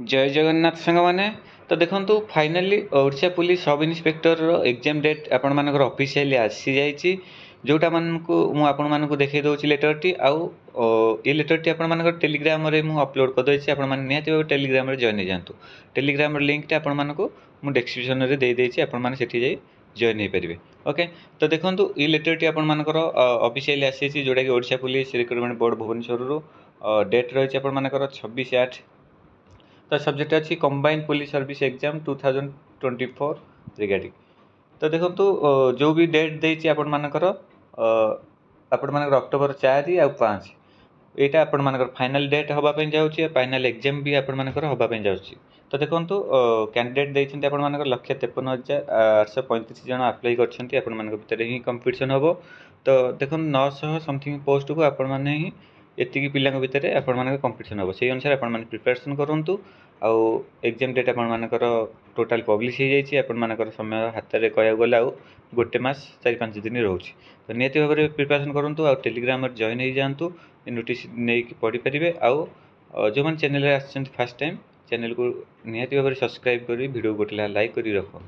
जय जगन्नाथ सांग मैंने तो देखो finally Odisha police sub inspector exam date आपण मानकर ऑफिशियली आसी जाइए जोटा मानकु मु आपण मानकु देखै दउछि लेटर टी आउ ए लेटर टी आपण मानकर टेलीग्राम रे मु अपलोड कर दैछि आपण माने निहाती भाबे टेलीग्राम रे जॉइन जांतु टेलीग्राम रे लिंक टा आपण मानकु मु डिस्क्रिप्शन रे दे दैछि आपण माने सेठी जाई जॉइन हे परिबे। ओके तो देखो ई लेटर टी आपण मानकर ऑफिशियली आसी जोटा कि Odisha police recruitment board Bhubaneswar रू डेट रही आपण मानकर 26/8 तो सब्जेक्ट अच्छी combined police service exam 2024 regarding. तो देखो जो भी डेट देती आपण मानकर अक्टोबर 4 आ 5 यहाँ आपण मानकर फाइनल डेट हवापाई जाऊँगी फाइनल एग्जाम भी आपण मानकर हवापाई जाऊँगी। तो देखो कैंडिडेट देते आपण मानकर 153,835 जन अप्लाई करछंती आपण मानक भितर ही कंपटीशन हम। तो देखो 900 समथिंग पोस्ट को आपण माने ही एतिकी पिलांक भितर आपण मानक कंपटीशन हम से अनुसार आपण माने प्रिपरेशन करंतु। आउ एग्जाम डेट आपण मानकर टोटाल पब्लिश हो जाइए आपण मानकर समय हाथ में कह गला गोटे मास 4-5 दिन रोचे। तो निहती भाव में प्रिपरेशन करूँ आ टेलीग्राम जॉइन हो जातु नोटिस नहीं पढ़ी पारे। आउ जो मैंने चैनल आसछंती फर्स्ट टाइम चैनल को निहती भाव में सब्सक्राइब कर वीडियो गोटे लाइक कर रखुँ।